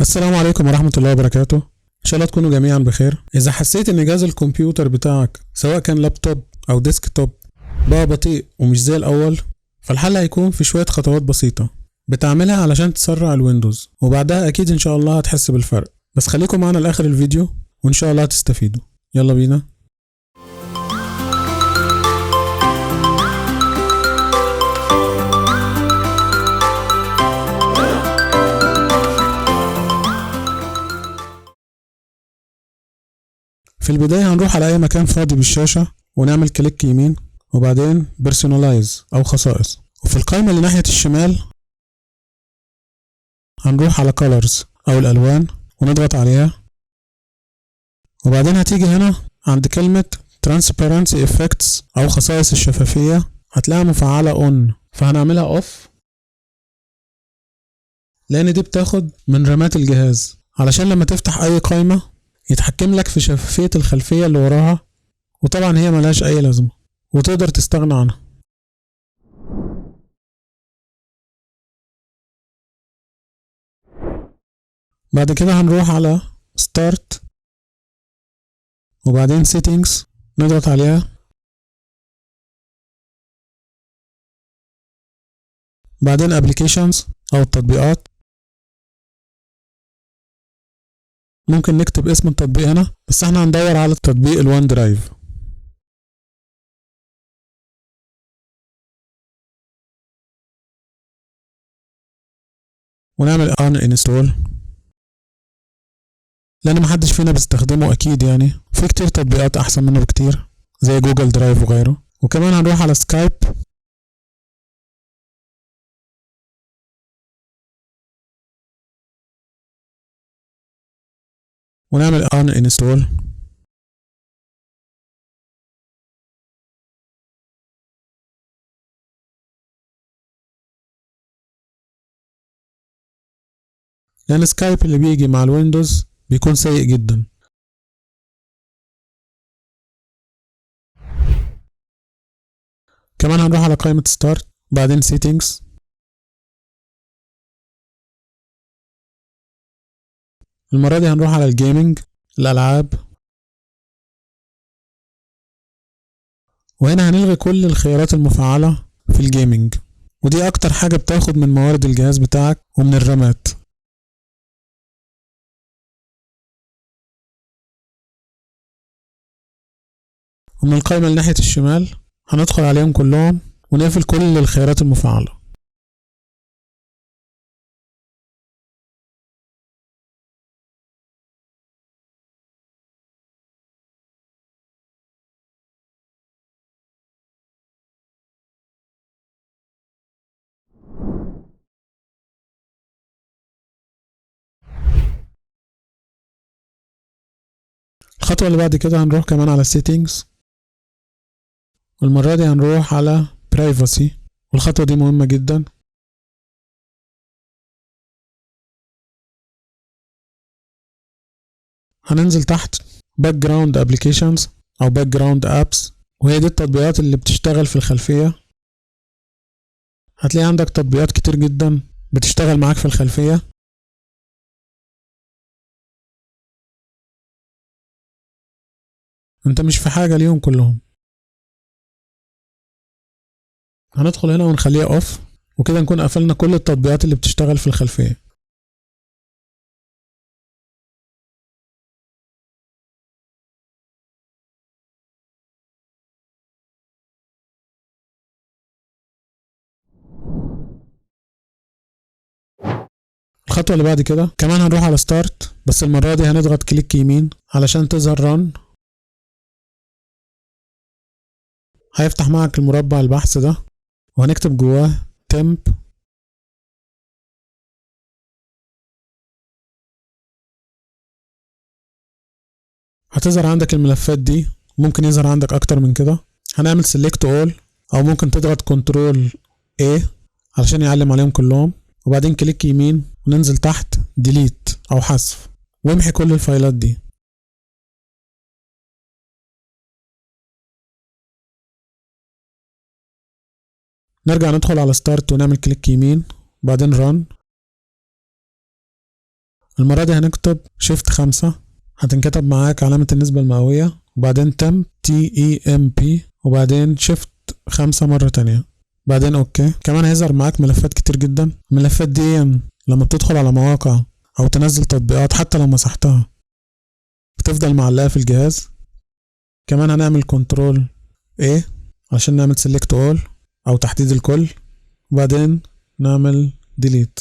السلام عليكم ورحمة الله وبركاته. إن شاء الله تكونوا جميعا بخير. إذا حسيت إن جهاز الكمبيوتر بتاعك سواء كان لابتوب أو ديسكتوب بقى بطيء ومش زي الأول، فالحل هيكون في شوية خطوات بسيطة بتعملها علشان تسرع الويندوز، وبعدها أكيد إن شاء الله هتحس بالفرق. بس خليكم معنا لآخر الفيديو وإن شاء الله هتستفيدوا. يلا بينا. في البداية هنروح على أي مكان فاضي بالشاشة ونعمل كليك يمين وبعدين بيرسونالايز أو خصائص، وفي القائمة اللي ناحية الشمال هنروح على colors أو الألوان ونضغط عليها، وبعدين هتيجي هنا عند كلمة transparency effects أو خصائص الشفافية، هتلاقيها مفعلة on، فهنعملها off لأن دي بتاخد من رامات الجهاز علشان لما تفتح أي قائمة يتحكم لك في شفافية الخلفية اللي وراها، وطبعا هي ملهاش أي لازمة وتقدر تستغنى عنها. بعد كده هنروح على start وبعدين settings نضغط عليها، بعدين applications أو التطبيقات، ممكن نكتب اسم التطبيق هنا بس احنا هندور على تطبيق الوان درايف، ونعمل uninstall لأن محدش فينا بيستخدمه أكيد، يعني في كتير تطبيقات أحسن منه بكتير زي جوجل درايف وغيره. وكمان هنروح على سكايب ونعمل uninstall. لأن سكايب اللي بيجي مع الويندوز بيكون سيء جدا. كمان هنروح على قائمة start بعدين settings، المرة دي هنروح على الجيمنج الألعاب، وهنا هنلغي كل الخيارات المفعلة في الجيمنج، ودي أكتر حاجة بتاخد من موارد الجهاز بتاعك ومن الرامات. ومن القائمة اللي ناحية الشمال هندخل عليهم كلهم ونقفل كل الخيارات المفعلة. الخطوة اللي بعد كده هنروح كمان على settings، والمرة دي هنروح على privacy، والخطوة دي مهمة جدا. هننزل تحت background applications أو background apps، وهي دي التطبيقات اللي بتشتغل في الخلفية. هتلاقي عندك تطبيقات كتير جدا بتشتغل معاك في الخلفية، انت مش في حاجة ليهم كلهم. هندخل هنا ونخليها off، وكده نكون قفلنا كل التطبيقات اللي بتشتغل في الخلفية. الخطوة اللي بعد كده كمان هنروح على start، بس المرة دي هنضغط كليك يمين علشان تظهر run. هيفتح معك المربع البحث ده وهنكتب جواه temp، هتظهر عندك الملفات دي، ممكن يظهر عندك اكتر من كده. هنعمل select all او ممكن تضغط control A علشان يعلم عليهم كلهم، وبعدين كليك يمين وننزل تحت delete او حذف وامحي كل الفايلات دي. نرجع ندخل على start ونعمل كليك يمين وبعدين run. المرة دي هنكتب شيفت 5، هتنكتب معاك علامة النسبة المئوية وبعدين TEMP وبعدين شيفت 5 مرة تانية، بعدين اوكي. كمان هيظهر معاك ملفات كتير جدا. الملفات دي لما بتدخل على مواقع او تنزل تطبيقات حتى لو مسحتها بتفضل معلقة في الجهاز. كمان هنعمل كنترول A عشان نعمل سيلكت اول او تحديد الكل، وبعدين نعمل ديليت.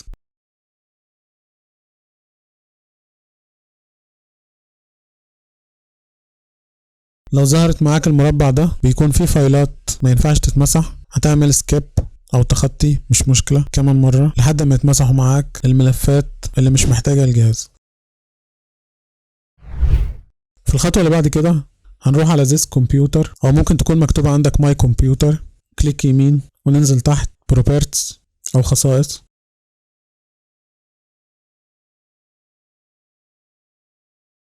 لو ظهرت معاك المربع ده بيكون فيه فايلات ما ينفعش تتمسح، هتعمل سكيب او تخطي مش مشكلة كمان مرة لحد ما يتمسحوا معاك الملفات اللي مش محتاجة الجهاز. في الخطوة اللي بعد كده هنروح على this computer او ممكن تكون مكتوبة عندك my computer، كليك يمين وننزل تحت properties او خصائص.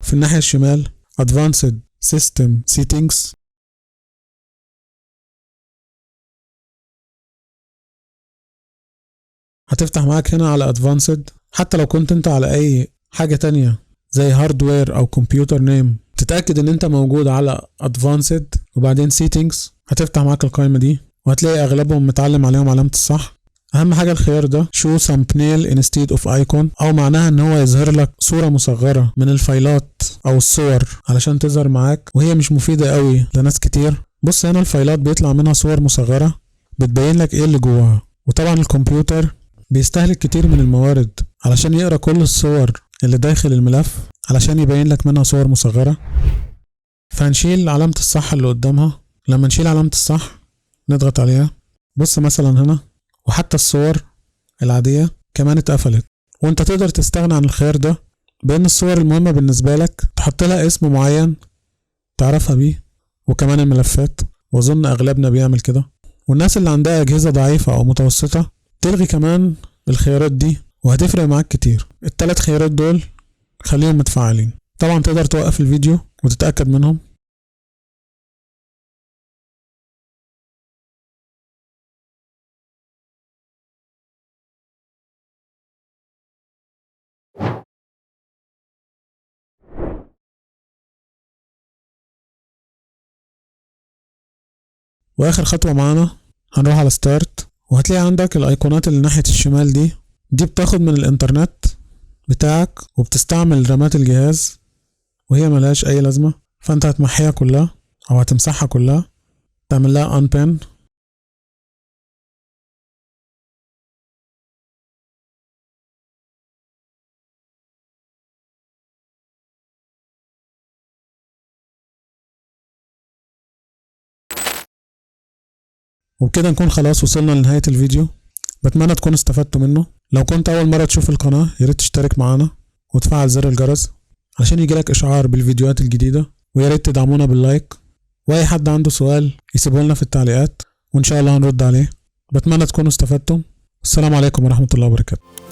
في الناحية الشمال advanced system settings، هتفتح معاك هنا على advanced. حتى لو كنت انت على اي حاجة تانية زي هاردوير او كمبيوتر نيم تتأكد ان انت موجود على advanced وبعدين settings. هتفتح معاك القائمة دي وهتلاقي اغلبهم متعلم عليهم علامة الصح. اهم حاجة الخيار ده show thumbnail instead of icon، او معناها ان هو يظهر لك صورة مصغرة من الفايلات او الصور علشان تظهر معاك، وهي مش مفيدة قوي لناس كتير. بص هنا الفايلات بيطلع منها صور مصغرة بتبين لك ايه اللي جواها، وطبعا الكمبيوتر بيستهلك كتير من الموارد علشان يقرأ كل الصور اللي داخل الملف علشان يبين لك منها صور مصغرة. فهنشيل علامة الصح اللي قدامها. لما نشيل علامة الصح نضغط عليها، بص مثلا هنا، وحتى الصور العادية كمان اتقفلت. وانت تقدر تستغنى عن الخيار ده بان الصور المهمة بالنسبة لك تحط لها اسم معين تعرفها بيه، وكمان الملفات، واظن اغلبنا بيعمل كده. والناس اللي عندها اجهزة ضعيفة او متوسطة تلغي كمان الخيارات دي وهتفرق معاك كتير. ال3 خيارات دول خليهم متفعلين. طبعا تقدر توقف الفيديو وتتأكد منهم. واخر خطوة معانا هنروح على ستارت، وهتلاقي عندك الايقونات اللي ناحية الشمال دي بتاخد من الانترنت بتاعك وبتستعمل رامات الجهاز، وهي ملهاش اي لازمة. فانت هتمحيها كلها او هتمسحها كلها، تعمل لها unpin. وبكده نكون خلاص وصلنا لنهاية الفيديو. بتمنى تكونوا استفدتوا منه. لو كنت اول مرة تشوف القناة ياريت تشترك معانا وتفعل زر الجرس عشان يجيلك اشعار بالفيديوهات الجديدة، وياريت تدعمونا باللايك، واي حد عنده سؤال يسيبه لنا في التعليقات وان شاء الله هنرد عليه. بتمنى تكونوا استفدتم. السلام عليكم ورحمة الله وبركاته.